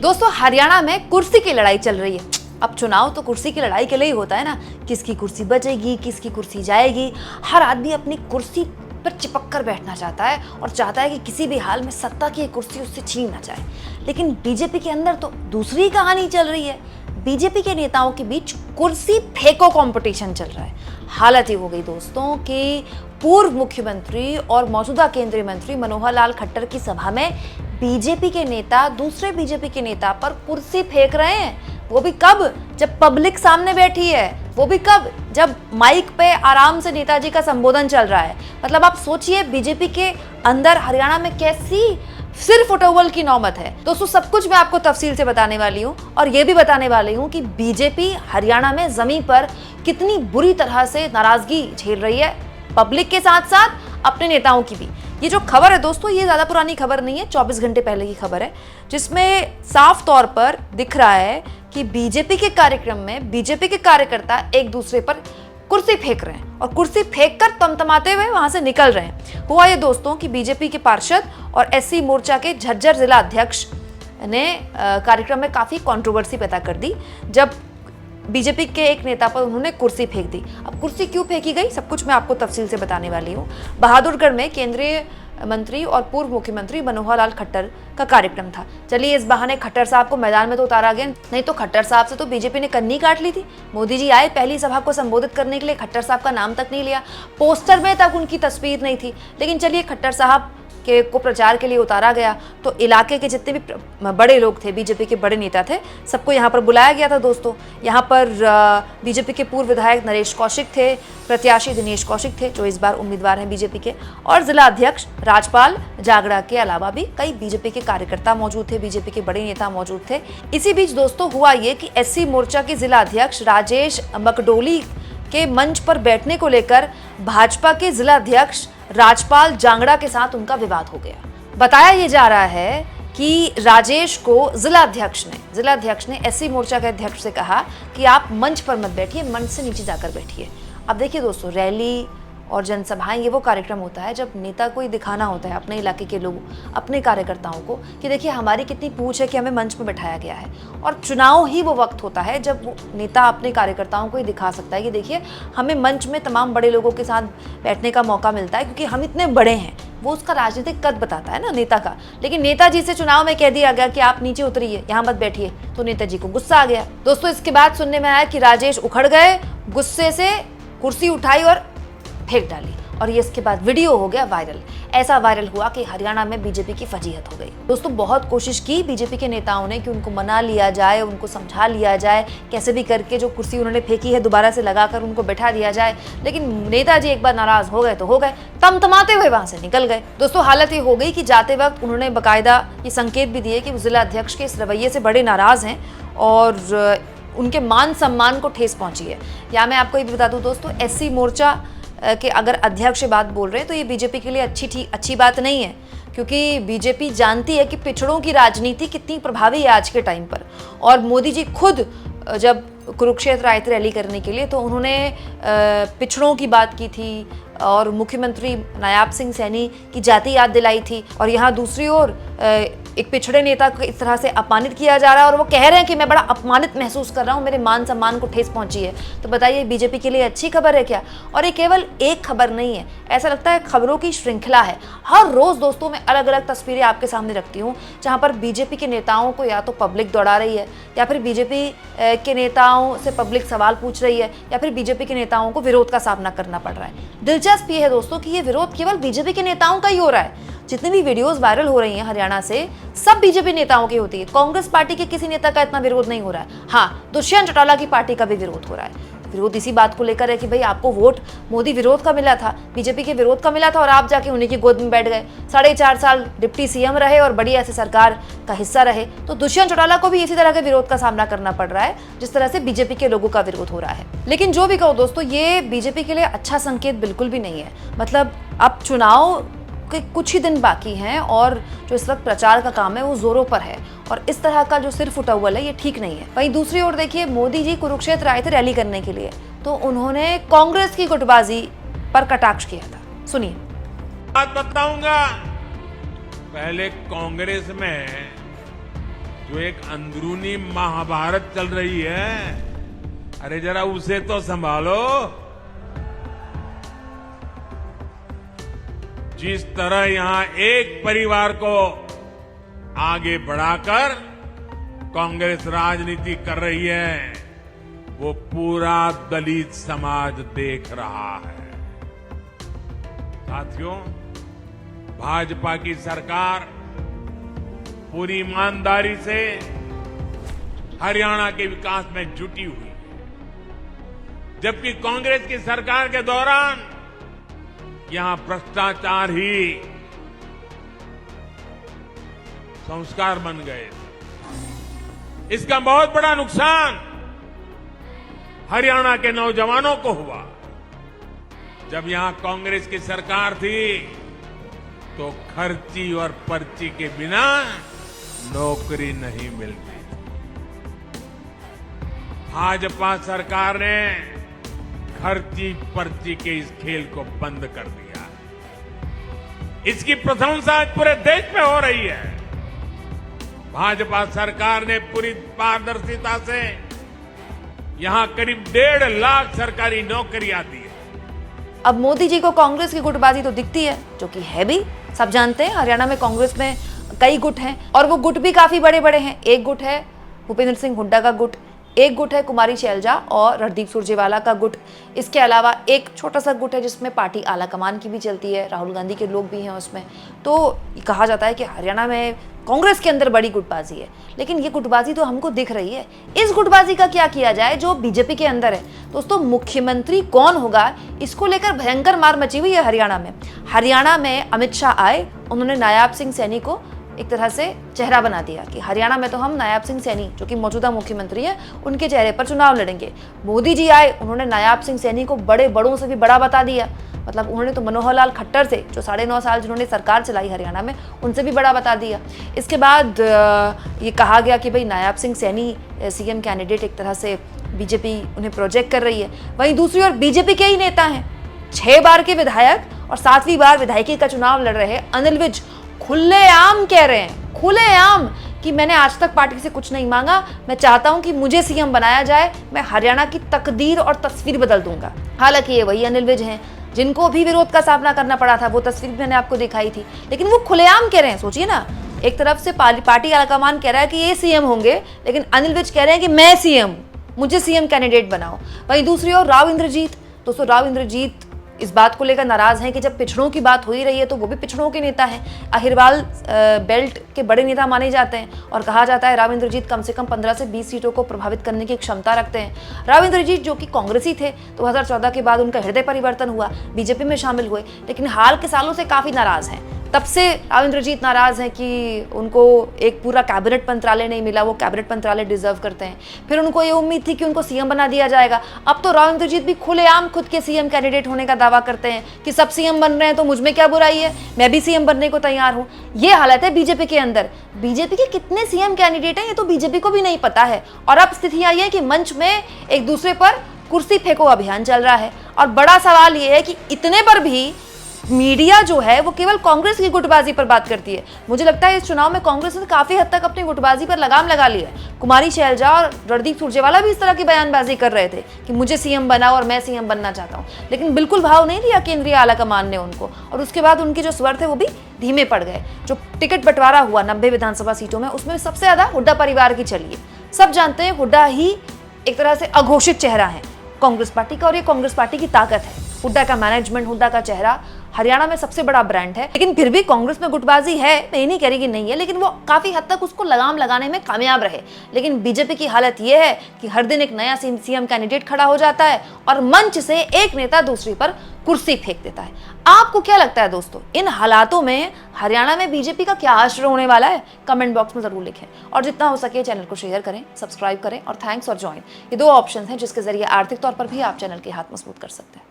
दोस्तों हरियाणा में कुर्सी की लड़ाई चल रही है। अब चुनाव तो कुर्सी की लड़ाई के लिए ही होता है ना, किसकी कुर्सी बचेगी, किसकी कुर्सी जाएगी। हर आदमी अपनी कुर्सी पर चिपक कर बैठना चाहता है और चाहता है कि किसी भी हाल में सत्ता की कुर्सी उससे छीन ना जाए। लेकिन बीजेपी के अंदर तो दूसरी कहानी चल रही है। बीजेपी के नेताओं के बीच कुर्सी फेंको कंपटीशन चल रहा है। हालत ये हो गई दोस्तों कि पूर्व मुख्यमंत्री और मौजूदा केंद्रीय मंत्री मनोहर लाल खट्टर की सभा में बीजेपी के नेता दूसरे बीजेपी के नेता पर कुर्सी फेंक रहे हैं। वो भी कब? जब पब्लिक सामने बैठी है। वो भी कब? जब माइक पे आराम से नेताजी का संबोधन चल रहा है। मतलब आप सोचिए बीजेपी के अंदर हरियाणा में कैसी सिर फुटबॉल की नौबत है। दोस्तों सब कुछ मैं आपको तफसील से बताने वाली हूँ और ये भी बताने वाली हूँ कि बीजेपी हरियाणा में जमीन पर कितनी बुरी तरह से नाराजगी झेल रही है, पब्लिक के साथ साथ अपने नेताओं की भी। ये जो खबर है दोस्तों, ये ज्यादा पुरानी खबर नहीं है, 24 घंटे पहले की खबर है, जिसमें साफ तौर पर दिख रहा है कि बीजेपी के कार्यक्रम में बीजेपी के कार्यकर्ता एक दूसरे पर कुर्सी फेंक रहे हैं और कुर्सी फेंककर तमतमाते हुए वहां से निकल रहे हैं। हुआ ये दोस्तों कि बीजेपी के पार्षद और एससी मोर्चा के झज्जर जिला अध्यक्ष ने कार्यक्रम में काफी कंट्रोवर्सी पैदा कर दी जब बीजेपी के एक नेता पर उन्होंने कुर्सी फेंक दी। अब कुर्सी क्यों फेंकी गई, सब कुछ मैं आपको तफसील से बताने वाली हूँ। बहादुरगढ़ में केंद्रीय मंत्री और पूर्व मुख्यमंत्री मनोहर लाल खट्टर का कार्यक्रम था। चलिए इस बहाने खट्टर साहब को मैदान में तो उतारा गया, नहीं तो खट्टर साहब से तो बीजेपी ने कन्नी काट ली थी। मोदी जी आए पहली सभा को संबोधित करने के लिए, खट्टर साहब का नाम तक नहीं लिया, पोस्टर में तक उनकी तस्वीर नहीं थी। लेकिन चलिए खट्टर साहब को प्रचार के लिए उतारा गया तो इलाके के जितने भी बड़े लोग थे, बीजेपी के बड़े नेता थे, सबको यहाँ पर बुलाया गया था दोस्तों। यहाँ पर बीजेपी के पूर्व विधायक नरेश कौशिक थे, प्रत्याशी दिनेश कौशिक थे जो इस बार उम्मीदवार हैं बीजेपी के, और जिला अध्यक्ष राजपाल जागड़ा के अलावा भी कई बीजेपी के कार्यकर्ता मौजूद थे, बीजेपी के बड़े नेता मौजूद थे। इसी बीच दोस्तों हुआ ये कि एससी मोर्चा के जिला अध्यक्ष राजेश मकडोली के मंच पर बैठने को लेकर भाजपा के जिला अध्यक्ष राजपाल जांगड़ा के साथ उनका विवाद हो गया। बताया ये जा रहा है कि राजेश को जिला अध्यक्ष ने एससी मोर्चा के अध्यक्ष से कहा कि आप मंच पर मत बैठिए, मंच से नीचे जाकर बैठिए। अब देखिए दोस्तों, रैली और जनसभाएं ये वो कार्यक्रम होता है जब नेता को ही दिखाना होता है अपने इलाके के लोगों, अपने कार्यकर्ताओं को कि देखिए हमारी कितनी पूंछ है कि हमें मंच पर बैठाया गया है। और चुनाव ही वो वक्त होता है जब वो नेता अपने कार्यकर्ताओं को ही दिखा सकता है कि देखिए हमें मंच में तमाम बड़े लोगों के साथ बैठने का मौका मिलता है क्योंकि हम इतने बड़े हैं। वो उसका राजनीतिक कद बताता है ना नेता का। लेकिन नेताजी से चुनाव में कह दिया गया कि आप नीचे उतरिए, यहाँ मत बैठिए, तो नेताजी को गुस्सा आ गया। दोस्तों इसके बाद सुनने में आया कि राजेश उखड़ गए, गुस्से से कुर्सी उठाई और फेंक डाली और ये इसके बाद वीडियो हो गया वायरल। ऐसा वायरल हुआ कि हरियाणा में बीजेपी की फजीहत हो गई। दोस्तों बहुत कोशिश की बीजेपी के नेताओं ने कि उनको मना लिया जाए, उनको समझा लिया जाए, कैसे भी करके जो कुर्सी उन्होंने फेंकी है दोबारा से लगाकर उनको बैठा दिया जाए। लेकिन नेताजी एक बार नाराज हो गए तो हो गए, तमतमाते हुए वहां से निकल गए। दोस्तों हालत ये हो गई कि जाते वक्त उन्होंने बाकायदा ये संकेत भी दिए कि वो जिला अध्यक्ष के इस रवैये से बड़े नाराज हैं और उनके मान सम्मान को ठेस पहुंची है। या मैं आपको ये भी बता दूं दोस्तों, एससी मोर्चा कि अगर अध्यक्ष बात बोल रहे हैं तो ये बीजेपी के लिए अच्छी बात नहीं है, क्योंकि बीजेपी जानती है कि पिछड़ों की राजनीति कितनी प्रभावी है आज के टाइम पर। और मोदी जी खुद जब कुरुक्षेत्र आए थे रैली करने के लिए तो उन्होंने पिछड़ों की बात की थी और मुख्यमंत्री नायाब सिंह सैनी की जाति याद दिलाई थी। और यहाँ दूसरी ओर एक पिछड़े नेता को इस तरह से अपमानित किया जा रहा है और वो कह रहे हैं कि मैं बड़ा अपमानित महसूस कर रहा हूँ, मेरे मान सम्मान को ठेस पहुंची है। तो बताइए बीजेपी के लिए अच्छी खबर है क्या? और ये केवल एक खबर नहीं है, ऐसा लगता है खबरों की श्रृंखला है। हर रोज दोस्तों मैं अलग अलग तस्वीरें आपके सामने रखती हूँ जहाँ पर बीजेपी के नेताओं को या तो पब्लिक दौड़ा रही है या फिर बीजेपी के नेताओं से पब्लिक सवाल पूछ रही है या फिर बीजेपी के नेताओं को विरोध का सामना करना पड़ रहा है। दिलचस्प ये है दोस्तों कि ये विरोध केवल बीजेपी के नेताओं का ही हो रहा है। जितनी भी वीडियोस वायरल हो रही हैं हरियाणा से, सब बीजेपी नेताओं की होती है। कांग्रेस पार्टी के किसी नेता का इतना विरोध नहीं हो रहा है। हाँ, दुष्यंत चौटाला की पार्टी का भी विरोध हो रहा है। विरोध इसी बात को लेकर है कि भाई आपको वोट मोदी विरोध का मिला था, बीजेपी के विरोध का मिला था और आप जाके उन्हीं की गोद में बैठ गए। 4.5 साल डिप्टी सीएम रहे और बड़ी ऐसी सरकार का हिस्सा रहे। तो दुष्यंत चौटाला को भी इसी तरह के विरोध का सामना करना पड़ रहा है जिस तरह से बीजेपी के लोगों का विरोध हो रहा है। लेकिन जो भी कहो दोस्तों, ये बीजेपी के लिए अच्छा संकेत बिल्कुल भी नहीं है। मतलब अब चुनाव के कुछ ही दिन बाकी हैं और जो इस वक्त प्रचार का काम है वो जोरों पर है और इस तरह का जो सिर फुटौल है ये ठीक नहीं है। वहीं दूसरी ओर देखिए, मोदी जी कुरुक्षेत्र आए थे रैली करने के लिए तो उन्होंने कांग्रेस की गुटबाजी पर कटाक्ष किया था। सुनिए। बात बताऊंगा, पहले कांग्रेस में जो एक अंदरूनी महाभारत चल रही है, अरे जरा उसे तो संभालो। जिस तरह यहां एक परिवार को आगे बढ़ाकर कांग्रेस राजनीति कर रही है, वो पूरा दलित समाज देख रहा है। साथियों, भाजपा की सरकार पूरी ईमानदारी से हरियाणा के विकास में जुटी हुई है, जबकि कांग्रेस की सरकार के दौरान यहां भ्रष्टाचार ही संस्कार बन गए थे। इसका बहुत बड़ा नुकसान हरियाणा के नौजवानों को हुआ। जब यहां कांग्रेस की सरकार थी तो खर्ची और पर्ची के बिना नौकरी नहीं मिलती। भाजपा सरकार ने खर्ची पर्ची के इस खेल को बंद कर दिया। इसकी प्रशंसा आज पूरे देश में हो रही है। भाजपा सरकार ने पूरी पारदर्शिता से यहां करीब 1.5 लाख सरकारी नौकरियां दी है। अब मोदी जी को कांग्रेस की गुटबाजी तो दिखती है, जो कि है भी। सब जानते हैं हरियाणा में कांग्रेस में कई गुट हैं और वो गुट भी काफी बड़े बड़े हैं। एक गुट है भूपेंद्र सिंह हुड्डा का गुट, एक गुट है कुमारी शैलजा और रणदीप सुरजेवाला का गुट। इसके अलावा एक छोटा सा गुट है जिसमें पार्टी आला कमान की भी चलती है, राहुल गांधी के लोग भी हैं उसमें। तो कहा जाता है कि हरियाणा में कांग्रेस के अंदर बड़ी गुटबाजी है, लेकिन ये गुटबाजी तो हमको दिख रही है। इस गुटबाजी का क्या किया जाए जो बीजेपी के अंदर है? दोस्तों, मुख्यमंत्री कौन होगा, इसको लेकर भयंकर मार मची हुई है हरियाणा में। हरियाणा में अमित शाह आए, उन्होंने नायाब सिंह सैनी को एक तरह से चेहरा बना दिया कि हरियाणा में तो हम नायाब सिंह सैनी, जो कि मौजूदा मुख्यमंत्री हैं, उनके चेहरे पर चुनाव लड़ेंगे। मोदी जी आए, उन्होंने नायाब सिंह सैनी को बड़ों से भी बड़ा बता दिया। मतलब उन्होंने तो मनोहर लाल खट्टर से, जो 9.5 साल जिन्होंने सरकार चलाई हरियाणा में, उनसे भी बड़ा बता दिया। इसके बाद ये कहा गया कि भाई नायाब सिंह सैनी सीएम कैंडिडेट, एक तरह से बीजेपी उन्हें प्रोजेक्ट कर रही है। वहीं दूसरी ओर बीजेपी के ही नेता हैं, 6 बार के विधायक और 7वीं बार विधायकी का चुनाव लड़ रहे अनिल विज खुलेआम कह रहे हैं, खुलेआम, कि मैंने आज तक पार्टी से कुछ नहीं मांगा, मैं चाहता हूं कि मुझे सीएम बनाया जाए, मैं हरियाणा की तकदीर और तस्वीर बदल दूंगा। हालांकि ये वही अनिल विज हैं जिनको भी विरोध का सामना करना पड़ा था, वो तस्वीर मैंने आपको दिखाई थी, लेकिन वो खुलेआम कह रहे हैं। सोचिए ना, एक तरफ से पार्टी आलाकमान कह रहा है कि ये सीएम होंगे, लेकिन अनिल विज कह रहे हैं कि मैं सीएम, मुझे सीएम कैंडिडेट बनाओ। वहीं दूसरी ओर राव इंद्रजीत, दोस्तों राव इंद्रजीत इस बात को लेकर नाराज हैं कि जब पिछड़ों की बात हो ही रही है तो वो भी पिछड़ों के नेता हैं, अहिरवाल बेल्ट के बड़े नेता माने जाते हैं और कहा जाता है राव इंद्रजीत कम से कम 15 से 20 सीटों को प्रभावित करने की क्षमता रखते हैं। राव इंद्रजीत जो कि कांग्रेसी थे, 2014 के बाद उनका हृदय परिवर्तन हुआ, बीजेपी में शामिल हुए, लेकिन हाल के सालों से काफी नाराज हैं। तब से राव इंद्रजीत नाराज हैं कि उनको एक पूरा कैबिनेट मंत्रालय नहीं मिला, वो कैबिनेट मंत्रालय डिजर्व करते हैं। फिर उनको ये उम्मीद थी कि उनको सीएम बना दिया जाएगा। अब तो राव इंद्रजीत भी खुलेआम खुद के सीएम कैंडिडेट होने का दावा करते हैं कि सब सीएम बन रहे हैं तो मुझ में क्या बुराई है, मैं भी सीएम बनने को तैयार हूं। ये हालत है बीजेपी के अंदर। बीजेपी के कितने सीएम कैंडिडेट हैं ये तो बीजेपी को भी नहीं पता है। और अब स्थिति आई है कि मंच में एक दूसरे पर कुर्सी फेंको अभियान चल रहा है। और बड़ा सवाल ये है कि इतने पर भी मीडिया जो है वो केवल कांग्रेस की गुटबाजी पर बात करती है। मुझे लगता है इस चुनाव में कांग्रेस ने काफी हद तक अपनी गुटबाजी पर लगाम लगा ली है। कुमारी शैलजा और रणदीप सुरजेवाला भी इस तरह की बयानबाजी कर रहे थे कि मुझे सीएम बनाओ और मैं सीएम बनना चाहता हूं, लेकिन बिल्कुल भाव नहीं दिया केंद्रीय आलाकमान ने उनको। और उसके बाद उनके जो स्वर थे वो भी धीमे पड़ गए। जो टिकट बंटवारा हुआ 90 विधानसभा सीटों में, उसमें सबसे ज्यादा हुड्डा परिवार की चली है। सब जानते हैं हुड्डा ही एक तरह से अघोषित चेहरा है कांग्रेस पार्टी का, और ये कांग्रेस पार्टी की ताकत है। हुड्डा का मैनेजमेंट, हुड्डा का चेहरा हरियाणा में सबसे बड़ा ब्रांड है। लेकिन फिर भी कांग्रेस में गुटबाजी है, मैं ये नहीं कह रही कि नहीं है, लेकिन वो काफी हद तक उसको लगाम लगाने में कामयाब रहे। लेकिन बीजेपी की हालत ये है कि हर दिन एक नया सीएम कैंडिडेट खड़ा हो जाता है और मंच से एक नेता दूसरी पर कुर्सी फेंक देता है। आपको क्या लगता है दोस्तों, इन हालातों में हरियाणा में बीजेपी का क्या आश्रय होने वाला है? कमेंट बॉक्स में जरूर लिखें और जितना हो सके चैनल को शेयर करें, सब्सक्राइब करें और थैंक्स और ज्वाइन, ये 2 ऑप्शन हैं जिसके जरिए आर्थिक तौर पर भी आप चैनल के हाथ मजबूत कर सकते हैं।